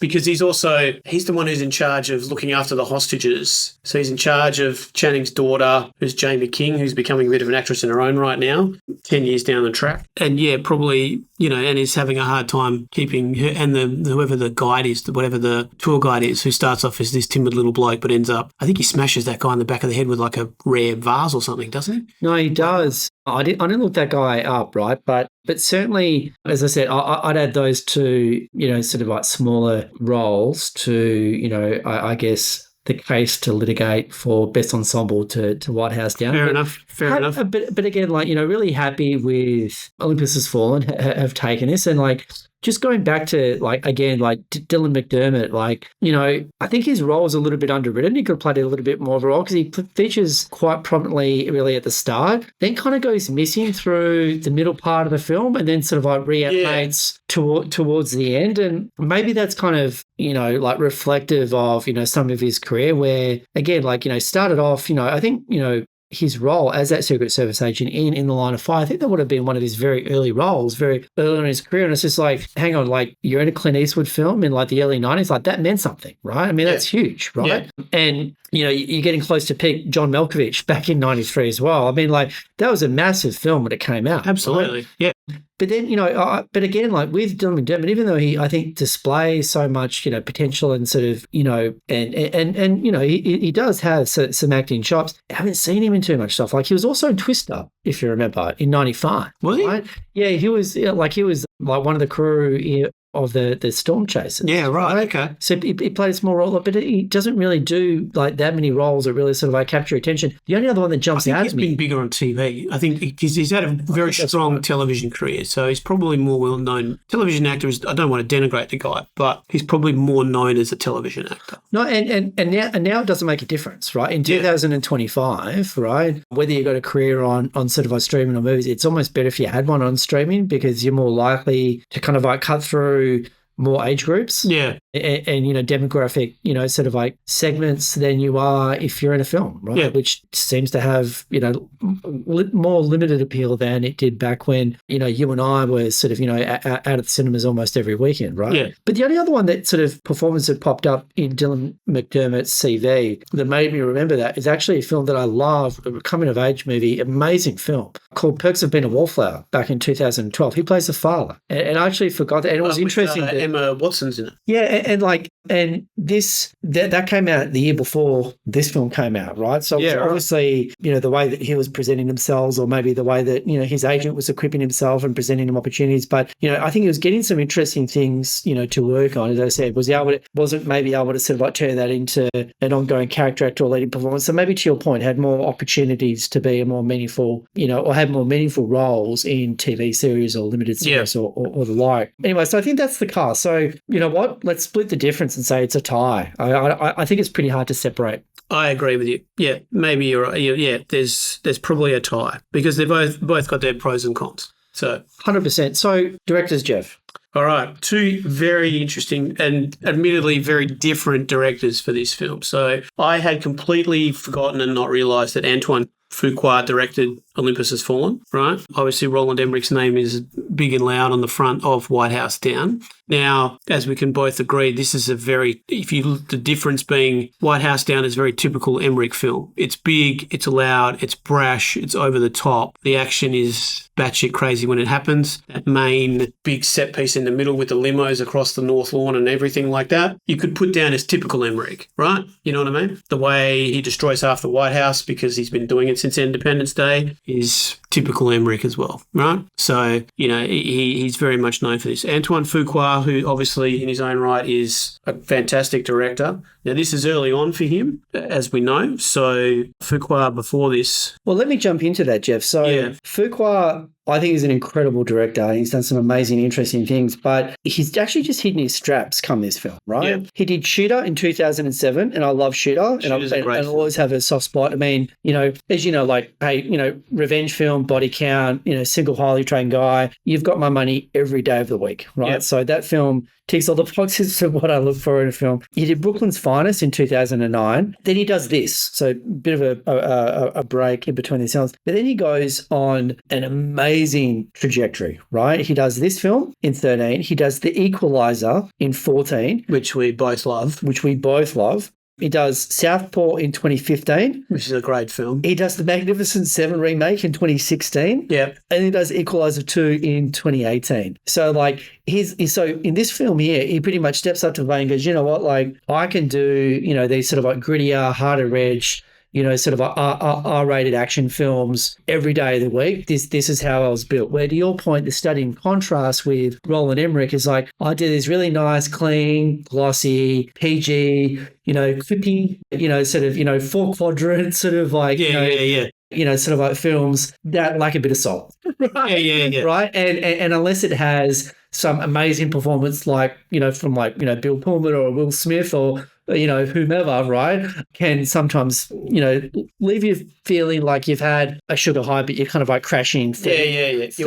because he's the one who's in charge of looking after the hostages. So he's in charge of Channing's daughter, who's Jamie King, who's becoming a bit of an actress in her own right now, 10 years down the track. And probably, and is having a hard time keeping her, and whoever the guide is, whatever the tour guide is, who starts off as this timid little bloke, but ends up, I think he smashes that guy in the back of the head with like a rare vase or something, doesn't he? No, he does. I didn't look that guy up, right? But certainly, as I said, I'd add those two, sort of like smaller roles to, I guess, the case to litigate for best ensemble to White House Down. Fair enough. But again, really happy with Olympus Has Fallen have taken this, and just going back to Dylan McDermott, I think his role is a little bit underwritten. He could have played a little bit more of a role because he features quite prominently really at the start, then kind of goes missing through the middle part of the film, and then sort of reanimates towards the end. And maybe that's kind of, reflective of, some of his career where, again, started off, I think, his role as that Secret Service agent in The Line of Fire, I think that would have been one of his very early roles, very early in his career. And it's just hang on, you're in a Clint Eastwood film in the early 90s, that meant something, right? I mean, that's huge, right? Yeah. And, you're getting close to peak John Malkovich back in 93 as well. I mean, that was a massive film when it came out. Absolutely, right? Yeah. But then, but again, with Dylan McDermott, even though he, I think, displays so much, potential and sort of, and he does have some acting chops. I haven't seen him in too much stuff. He was also in Twister, if you remember, in 95. Was he? Right? Yeah, he was one of the crew of the Storm Chasers. Yeah, right. Okay. So he played a small role, but he doesn't really do that many roles that really sort of capture attention. The only other one that jumps out at me, he's been bigger on TV. I think he's had a very strong television career, so he's probably more well known. Television actor I don't want to denigrate the guy, but he's probably more known as a television actor. No, and now it doesn't make a difference, right? In 2025, right? Whether you got a career on sort of streaming or movies, it's almost better if you had one on streaming because you're more likely to kind of cut through more age groups and demographic, sort of segments than you are if you're in a film, right? Yeah. Which seems to have, more limited appeal than it did back when, you and I were sort of, out at the cinemas almost every weekend, right? Yeah. But the only other one that sort of performance that popped up in Dylan McDermott's CV that made me remember that is actually a film that I love, a coming-of-age movie, amazing film called Perks of Being a Wallflower back in 2012. He plays the father. And I actually forgot that. And it was interesting. Emma Watson's in it. Yeah, and this that came out the year before this film came out, right? So Yeah, right. obviously, the way that he was presenting themselves, or maybe the way that his agent was equipping himself and presenting him opportunities. But I think he was getting some interesting things, to work on. As I said, wasn't maybe able to sort of like turn that into an ongoing character actor or leading performance. So maybe to your point, had more opportunities to be a more meaningful, or have more meaningful roles in TV series or limited series or the like. Anyway, so I think that's the cast. So you know what? Let's split the difference and say it's a tie. I think it's pretty hard to separate. I agree with you. Yeah, maybe you're right. Yeah, there's probably a tie because they've both got their pros and cons. So 100%. So directors, Jeff. All right, two very interesting and admittedly very different directors for this film. So I had completely forgotten and not realised that Antoine Fuqua directed Olympus Has Fallen, right? Obviously, Roland Emmerich's name is big and loud on the front of White House Down. Now, as we can both agree, this is the difference being White House Down is a very typical Emmerich film. It's big, it's loud, it's brash, it's over the top. The action is batshit crazy when it happens. That main big set piece in the middle with the limos across the North Lawn and everything like that, you could put down as typical Emmerich, right? You know what I mean? The way he destroys half the White House because he's been doing it since Independence Day is typical Emmerich as well, right? So, he's very much known for this. Antoine Fuqua, who obviously in his own right is a fantastic director. Now, this is early on for him, as we know. So, Fuqua before this. Well, let me jump into that, Jeff. So, Fuqua, I think, is an incredible director. He's done some amazing, interesting things, but he's actually just hidden his straps come this film, right? Yeah. He did Shooter in 2007, and I love Shooter. Shooter's a great and I always have a soft spot. I mean, as you know, like, hey, revenge film, body count, single highly trained guy. You've got my money every day of the week, right? Yep. So that film ticks all the boxes of what I look for in a film. He did Brooklyn's Finest in 2009. Then he does this. So a bit of a break in between these films. But then he goes on an amazing trajectory, right? He does this film in 13. He does The Equalizer in 14. Which we both love. He does Southpaw in 2015. Which is a great film. He does The Magnificent Seven remake in 2016. Yep. And he does Equalizer 2 in 2018. So, so in this film here, he pretty much steps up to the plate and goes, you know what, I can do, these sort of grittier, harder edge, sort of R-rated action films every day of the week. This is how I was built. Where to your point, the study in contrast with Roland Emmerich is I do this really nice, clean, glossy, PG, clippy, sort of, 4 quadrant sort of sort of like films that lack a bit of soul. Right? Yeah. Right? And unless it has some amazing performance from Bill Pullman or Will Smith or whomever, right, can sometimes, leave you feeling like you've had a sugar high, but you're kind of crashing 30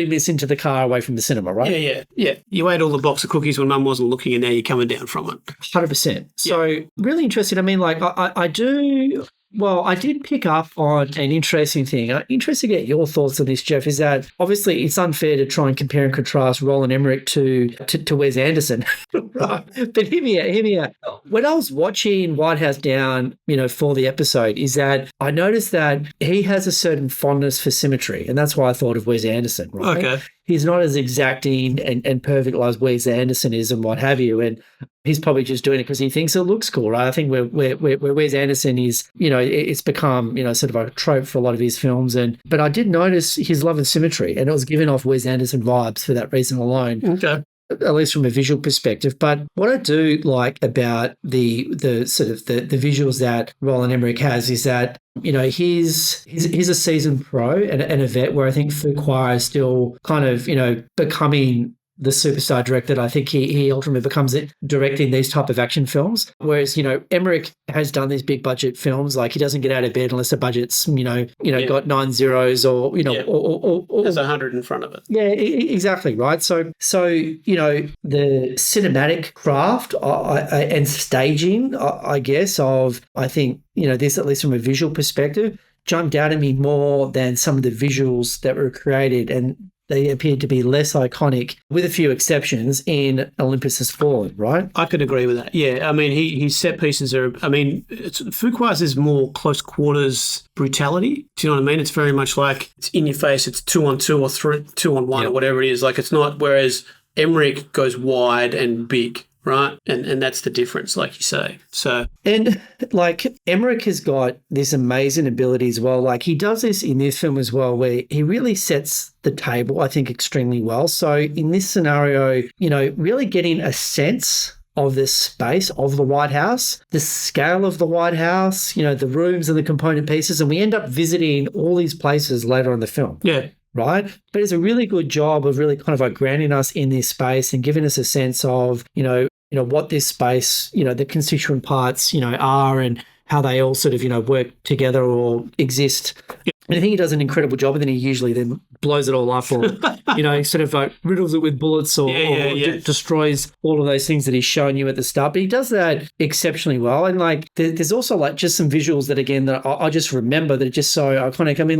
minutes into the car away from the cinema, right? Yeah. You ate all the box of cookies when mum wasn't looking and now you're coming down from it. 100%. So really interesting. I mean, I did pick up on an interesting thing. I'm interested to get your thoughts on this, Jeff, is that obviously it's unfair to try and compare and contrast Roland Emmerich to Wes Anderson. Right. But hear me out. When I was watching White House Down, for the episode, is that I noticed that he has a certain fondness for symmetry, and that's why I thought of Wes Anderson, right? Okay. He's not as exacting and perfect as Wes Anderson is and what have you. And he's probably just doing it because he thinks it looks cool, right? I think where Wes Anderson is, it's become, sort of a trope for a lot of his films. But I did notice his love of symmetry, and it was giving off Wes Anderson vibes for that reason alone. Okay. At least from a visual perspective. But what I do like about the sort of the visuals that Roland Emmerich has is that, he's a seasoned pro and a vet, where I think Fuqua is still kind of, becoming the superstar director that I think he ultimately becomes it directing these type of action films. Whereas, Emmerich has done these big budget films, like he doesn't get out of bed unless the budget's, got 9 zeros or there's 100 in front of it. Yeah, exactly. Right. So, the cinematic craft and staging, I guess, I think, this, at least from a visual perspective, jumped out at me more than some of the visuals that were created, and they appeared to be less iconic, with a few exceptions, in Olympus Has Fallen, right? I could agree with that. Yeah, I mean, his set pieces are, Fuqua's is more close quarters brutality. Do you know what I mean? It's very much like it's in your face, it's 2-on-2 or 2-on-1 or whatever it is. Like, it's not, whereas Emmerich goes wide and big. Right. And that's the difference, like you say. So, and like Emmerich has got this amazing ability as well. Like he does this in this film as well, where he really sets the table, I think, extremely well. So in this scenario, really getting a sense of this space of the White House, the scale of the White House, the rooms and the component pieces. And we end up visiting all these places later in the film. Yeah. Right. But it's a really good job of really kind of like grounding us in this space and giving us a sense of, what this space, the constituent parts, are and how they all sort of, work together or exist. And I think he does an incredible job, and then he usually then blows it all up or, sort of like riddles it with bullets or destroys all of those things that he's shown you at the start. But he does that exceptionally well. And like, there's also like just some visuals that, again, that I just remember that are just so iconic. I mean,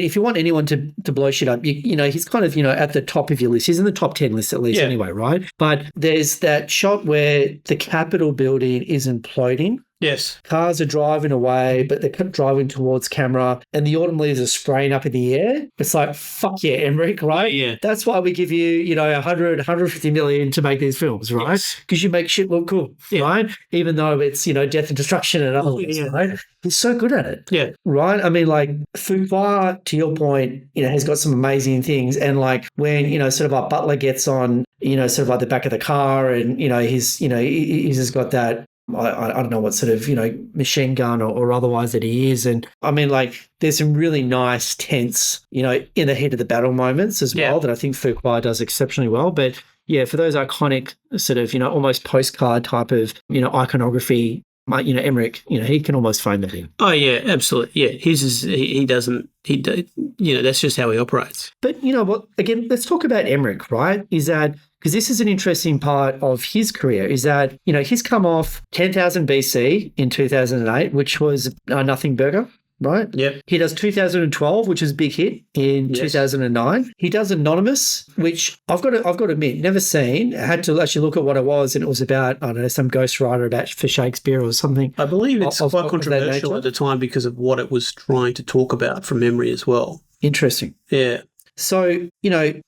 if you want anyone to blow shit up, he's kind of, at the top of your list. He's in the top 10 list at least anyway, right? But there's that shot where the Capitol building is imploding. Yes. Cars are driving away, but they're driving towards camera, and the autumn leaves are spraying up in the air. It's like, fuck yeah, Emmerich, right? Yeah. That's why we give you, 150 million to make these films, right? Because you make shit look cool, right? Even though it's, death and destruction and other things, right? He's so good at it. Yeah. Right? I mean, like, Fuqua, to your point, has got some amazing things. And like when, sort of like Butler gets on, sort of like the back of the car and, he's just got that, I don't know what sort of, machine gun or otherwise that he is. And I mean, like, there's some really nice, tense, in the heat of the battle moments as well that I think Fuqua does exceptionally well. But yeah, for those iconic sort of, almost postcard type of, iconography, Emmerich, he can almost phone that in. Oh, yeah, absolutely. Yeah, his is, that's just how he operates. But you know what, again, let's talk about Emmerich, right? Is that, because this is an interesting part of his career, is that, he's come off 10,000 BC in 2008, which was a nothing burger, right? Yep. He does 2012, which is a big hit in 2009. He does Anonymous, which I've got to admit, never seen. I had to actually look at what it was, and it was about, I don't know, some ghostwriter for Shakespeare or something. I believe it's quite controversial at the time because of what it was trying to talk about from memory as well. Interesting. Yeah. So,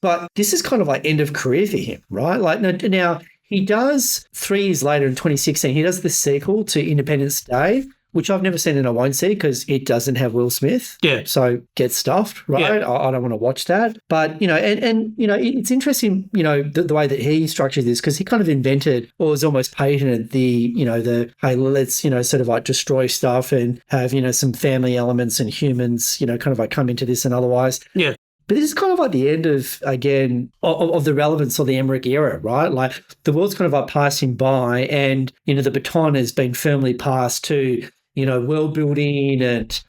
but this is kind of like end of career for him, right? Like now he does 3 years later in 2016, he does the sequel to Independence Day, which I've never seen and I won't see because it doesn't have Will Smith. Yeah. So get stuffed, right? Yeah. I don't want to watch that. But, it's interesting, the way that he structured this, because he kind of invented or was almost patented the, hey, let's, sort of like destroy stuff and have, some family elements and humans, kind of like come into this and otherwise. Yeah. But this is kind of like the end of, again, of the relevance of the Emmerich era, right? Like the world's kind of like passing by and, the baton has been firmly passed to, world building and,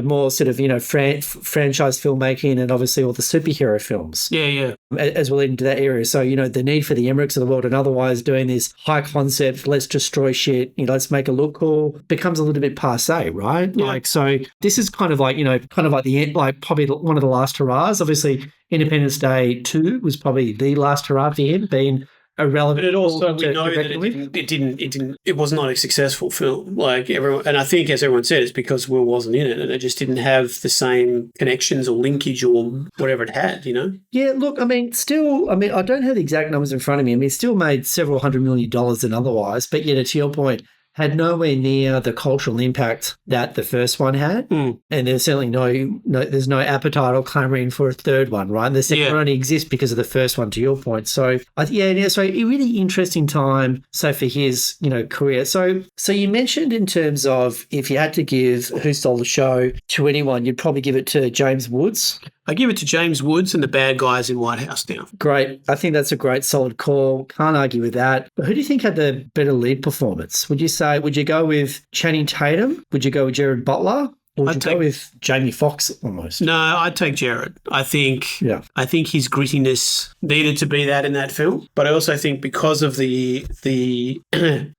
more sort of, franchise filmmaking and obviously all the superhero films. Yeah, yeah. As well into that area. So, the need for the Emmerichs of the world and otherwise doing this high concept, let's destroy shit, let's make it look cool, becomes a little bit passé, right? Yeah. Like, so this is kind of like, the end, like probably one of the last hurrahs. Obviously, Independence Day 2 was probably the last hurrah for him, being irrelevant. But it also, we know that it was not a successful film. Like everyone, and I think, as everyone said, it's because Will wasn't in it, and it just didn't have the same connections or linkage or whatever it had. Yeah. Look, I don't have the exact numbers in front of me. it still made several $100 million and otherwise. But to your point, had nowhere near the cultural impact that the first one had. And there's certainly there's no appetite or clamoring for a third one, right? And the second one only exists because of the first one, to your point. So, so a really interesting time, so for his, career. So you mentioned in terms of if you had to give Who Stole the Show to anyone, you'd probably give it to James Woods. I give it to James Woods and the bad guys in White House now. Great. I think that's a great solid call. Can't argue with that. But who do you think had the better lead performance? Would you go with Channing Tatum? Would you go with Gerard Butler? Or would you go with Jamie Foxx almost? No, I'd take Gerard. I think his grittiness needed to be that in that film. But I also think because of the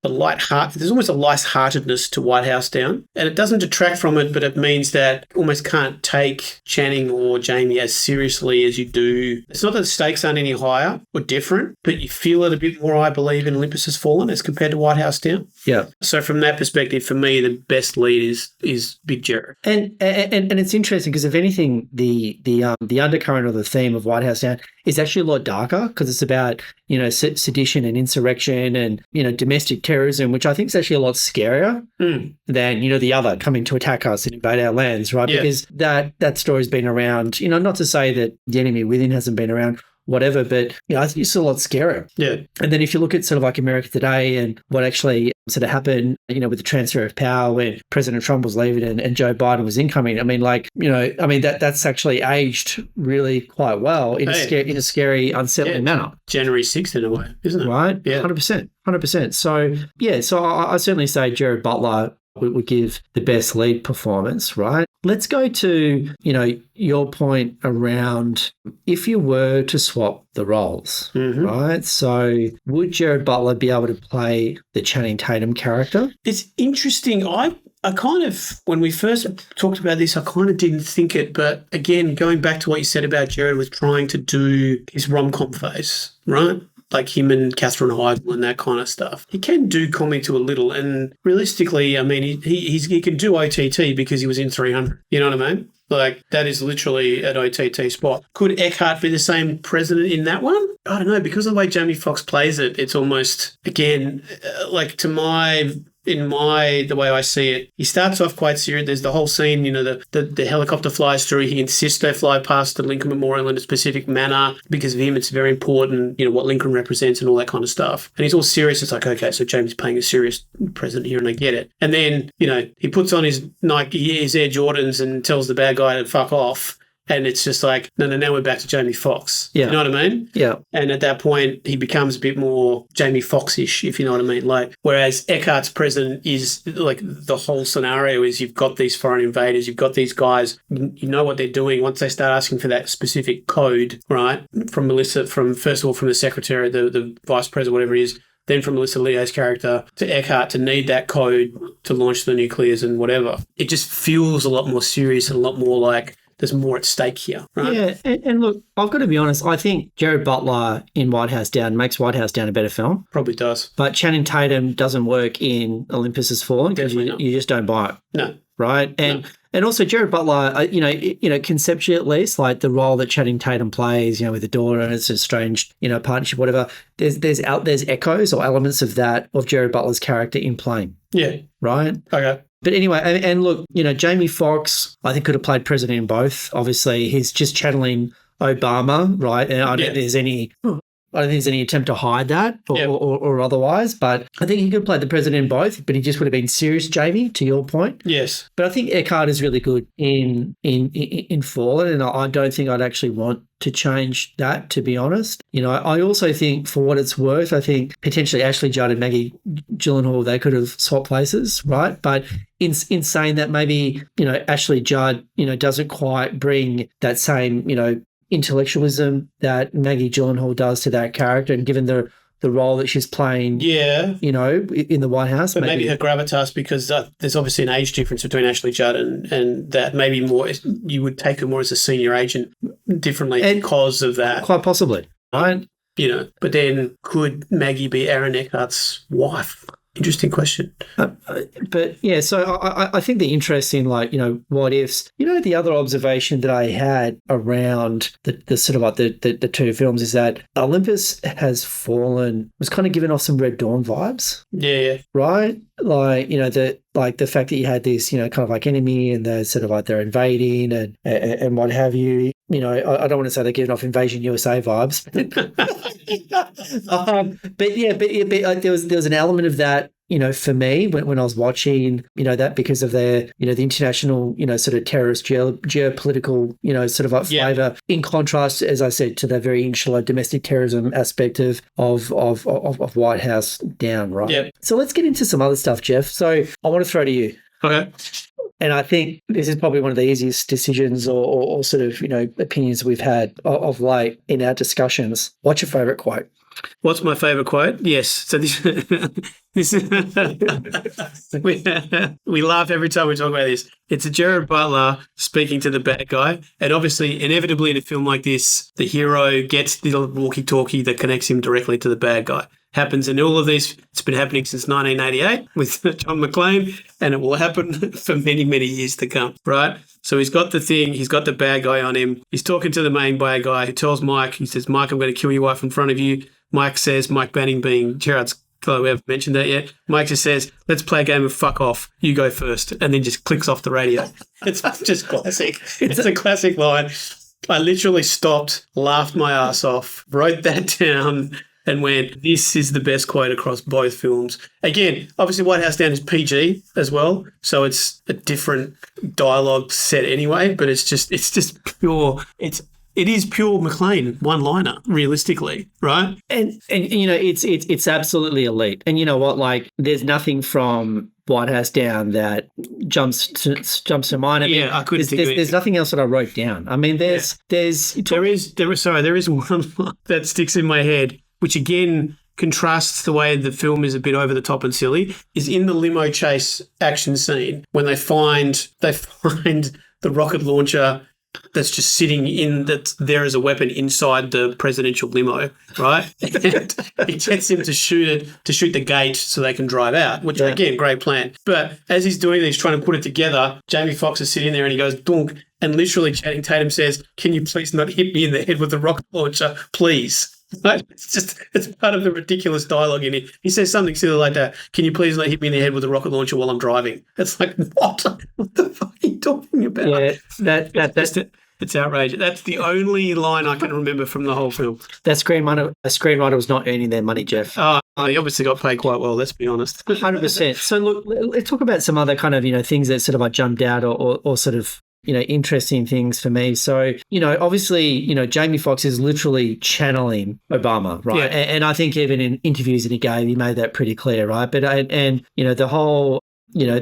light heart, there's almost a light-heartedness to White House Down. And it doesn't detract from it, but it means that you almost can't take Channing or Jamie as seriously as you do. It's not that the stakes aren't any higher or different, but you feel it a bit more, I believe, in Olympus Has Fallen as compared to White House Down. Yeah. So from that perspective, for me, the best lead is Big Gerard. sure. And it's interesting because if anything, the undercurrent or the theme of White House Down is actually a lot darker because it's about, you know, sedition and insurrection and, you know, domestic terrorism, which I think is actually a lot scarier than, you know, the other coming to attack us and invade our lands, right? Yeah. Because that story's been around, you know, not to say that the enemy within hasn't been around, whatever, but, you know, I think it's a lot scarier. Yeah. And then if you look at sort of like America today and what actually sort of happened, you know, with the transfer of power when President Trump was leaving and Joe Biden was incoming, I mean, like, you know, I mean, that's actually aged really quite well in a scary, unsettling manner. January 6th in a way, isn't it? Right? Yeah. 100%. So, yeah, so I certainly say Gerard Butler would give the best lead performance, right? Let's go to, you know, your point around if you were to swap the roles, right? So would Gerard Butler be able to play the Channing Tatum character? It's interesting. I kind of, when we first talked about this, I kind of didn't think it. But again, going back to what you said about Gerard with trying to do his rom-com face, right? Like him and Katherine Heigl and that kind of stuff. He can do comedy to a little, and realistically, I mean, he can do OTT because he was in 300. You know what I mean? Like, that is literally an OTT spot. Could Eckhart be the same president in that one? I don't know. Because of the way Jamie Foxx plays it, it's almost, again, like the way I see it, he starts off quite serious. There's the whole scene, you know, the helicopter flies through. He insists they fly past the Lincoln Memorial in a specific manner. Because of him, it's very important, you know, what Lincoln represents and all that kind of stuff. And he's all serious. It's like, okay, so Jamie's playing a serious president here and I get it. And then, you know, he puts on his Air Jordans and tells the bad guy to fuck off. And it's just like, no, now we're back to Jamie Foxx. Yeah. You know what I mean? Yeah. And at that point, he becomes a bit more Jamie Foxx-ish, if you know what I mean. Like, whereas Eckhart's president is like the whole scenario is you've got these foreign invaders, you've got these guys, you know what they're doing. Once they start asking for that specific code, right, from Melissa, first of all, from the secretary, the vice president, whatever it is, then from Melissa Leo's character to Eckhart to need that code to launch the nuclears and whatever. It just feels a lot more serious and a lot more like there's more at stake here, right? Yeah, and look, I've got to be honest, I think Gerard Butler in White House Down makes White House Down a better film. Probably does. But Channing Tatum doesn't work in Olympus Has Fallen because you just don't buy it. No. Right? And also Gerard Butler, you know, conceptually at least, like the role that Channing Tatum plays, you know, with the daughter and it's a strange, you know, partnership, whatever, there's echoes or elements of that, of Gerard Butler's character in playing. Yeah. Right? Okay. But anyway, and look, you know, Jamie Foxx, I think could have played president in both. Obviously, he's just channeling Obama, right? And I don't think there's any attempt to hide that or otherwise. But I think he could have played the president in both, but he just would have been serious, Jamie, to your point. Yes. But I think Eckhart is really good in Fallen, and I don't think I'd actually want to change that, to be honest. You know, I also think, for what it's worth, I think potentially Ashley Judd and Maggie Gyllenhaal, they could have swapped places, right? But in saying that, maybe, you know, Ashley Judd, you know, doesn't quite bring that same, you know, intellectualism that Maggie Gyllenhaal does to that character, and given the role that she's playing, you know, in the White House. But maybe her gravitas, because there's obviously an age difference between Ashley Judd and that maybe more, you would take her more as a senior agent differently because of that. Quite possibly, right? You know, but then could Maggie be Aaron Eckhart's wife? Interesting question. But yeah, so I think the interest in, like, you know, what ifs, you know, the other observation that I had around the sort of like the two films is that Olympus Has Fallen was kind of giving off some Red Dawn vibes. Yeah. Right? Like, you know, the fact that you had this, you know, kind of like enemy and they're sort of like they're invading and what have you. You know, I don't want to say they're giving off Invasion USA vibes. but there was an element of that, you know, for me when I was watching, you know, that because of their, you know, the international, you know, sort of terrorist geopolitical, you know, sort of like flavour, in contrast, as I said, to the very insular domestic terrorism aspect of White House Down, right? Yep. So let's get into some other stuff, Jeff. So I want to throw to you. Okay. And I think this is probably one of the easiest decisions or sort of, you know, opinions we've had of late in our discussions. What's your favourite quote? What's my favourite quote? Yes. So this we laugh every time we talk about this. It's a Gerard Butler speaking to the bad guy. And obviously, inevitably in a film like this, the hero gets the walkie-talkie that connects him directly to the bad guy. happens in all of these. It's been happening since 1988 with John McClane, and it will happen for many, many years to come, right? So he's got the thing, he's got the bad guy on him. He's talking to the main bad guy who tells Mike, he says, Mike, I'm going to kill your wife in front of you. Mike says, Mike Banning being Gerard's fellow, we haven't mentioned that yet. Mike just says, let's play a game of fuck off. You go first. And then just clicks off the radio. It's just classic. It's a classic line. I literally stopped, laughed my ass off, wrote that down, and went, this is the best quote across both films. Again, obviously White House Down is PG as well, so it's a different dialogue set anyway, but it's just pure, it is pure McClane one-liner, realistically, right? And you know, it's absolutely elite. And you know what, like, there's nothing from White House Down that jumps to mind. I mean, I couldn't think of it. There's nothing else that I wrote down. I mean, there is one line that sticks in my head, which again contrasts the way the film is a bit over the top and silly, is in the limo chase action scene when they find the rocket launcher that's just sitting that's there as a weapon inside the presidential limo, right? And he gets him to shoot the gate so they can drive out, which again, great plan. But as he's doing this, trying to put it together, Jamie Foxx is sitting there and he goes, dunk, and literally Channing Tatum says, can you please not hit me in the head with the rocket launcher, please? Right? It's part of the ridiculous dialogue in it. He says something silly like that. Can you please not hit me in the head with a rocket launcher while I'm driving? It's like, what? What the fuck are you talking about? Yeah, it's outrageous. That's the only line I can remember from the whole film. That screenwriter was not earning their money, Jeff. Oh, he obviously got paid quite well, let's be honest. 100%. So look, let's talk about some other kind of, you know, things that sort of like jumped out or sort of, you know, interesting things for me. So, you know, obviously, you know, Jamie Foxx is literally channeling Obama, right? Yeah. And I think even in interviews that he gave, he made that pretty clear, right? But, and you know, the whole, you know,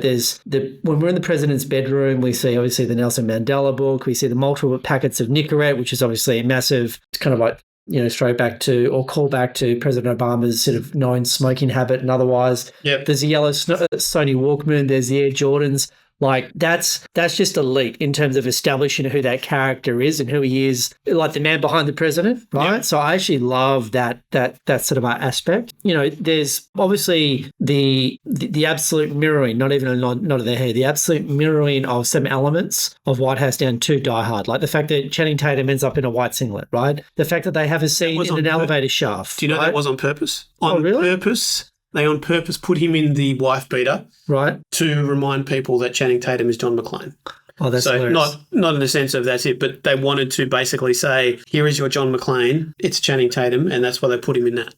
when we're in the president's bedroom, we see obviously the Nelson Mandela book, we see the multiple packets of Nicorette, which is obviously a massive, it's kind of like, you know, straight back to or call back to President Obama's sort of known smoking habit and otherwise. Yep. There's a yellow Sony Walkman, there's the Air Jordans. Like that's just elite in terms of establishing who that character is and who he is, like the man behind the president, right? Yep. So I actually love that sort of aspect. You know, there's obviously the absolute mirroring, not even a nod of the head, the absolute mirroring of some elements of White House Down to Die Hard, like the fact that Channing Tatum ends up in a white singlet, right? The fact that they have a scene in an elevator shaft. Do you know right? that was on purpose? Really? Purpose. They on purpose put him in the wife beater, right, to remind people that Channing Tatum is John McClane. Oh, that's so hilarious. Not in the sense of that's it, but they wanted to basically say, here is your John McClane, it's Channing Tatum, and that's why they put him in that.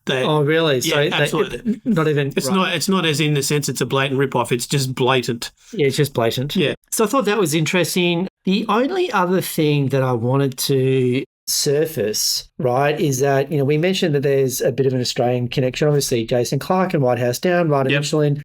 Oh, really? Yeah, so absolutely. Not even. It's right. It's not as in the sense it's a blatant rip-off. It's just blatant. Yeah, it's just blatant. Yeah. So I thought that was interesting. The only other thing that I wanted to surface, right, is that, you know, we mentioned that there's a bit of an Australian connection. Obviously, Jason Clarke and White House Down, right, initially.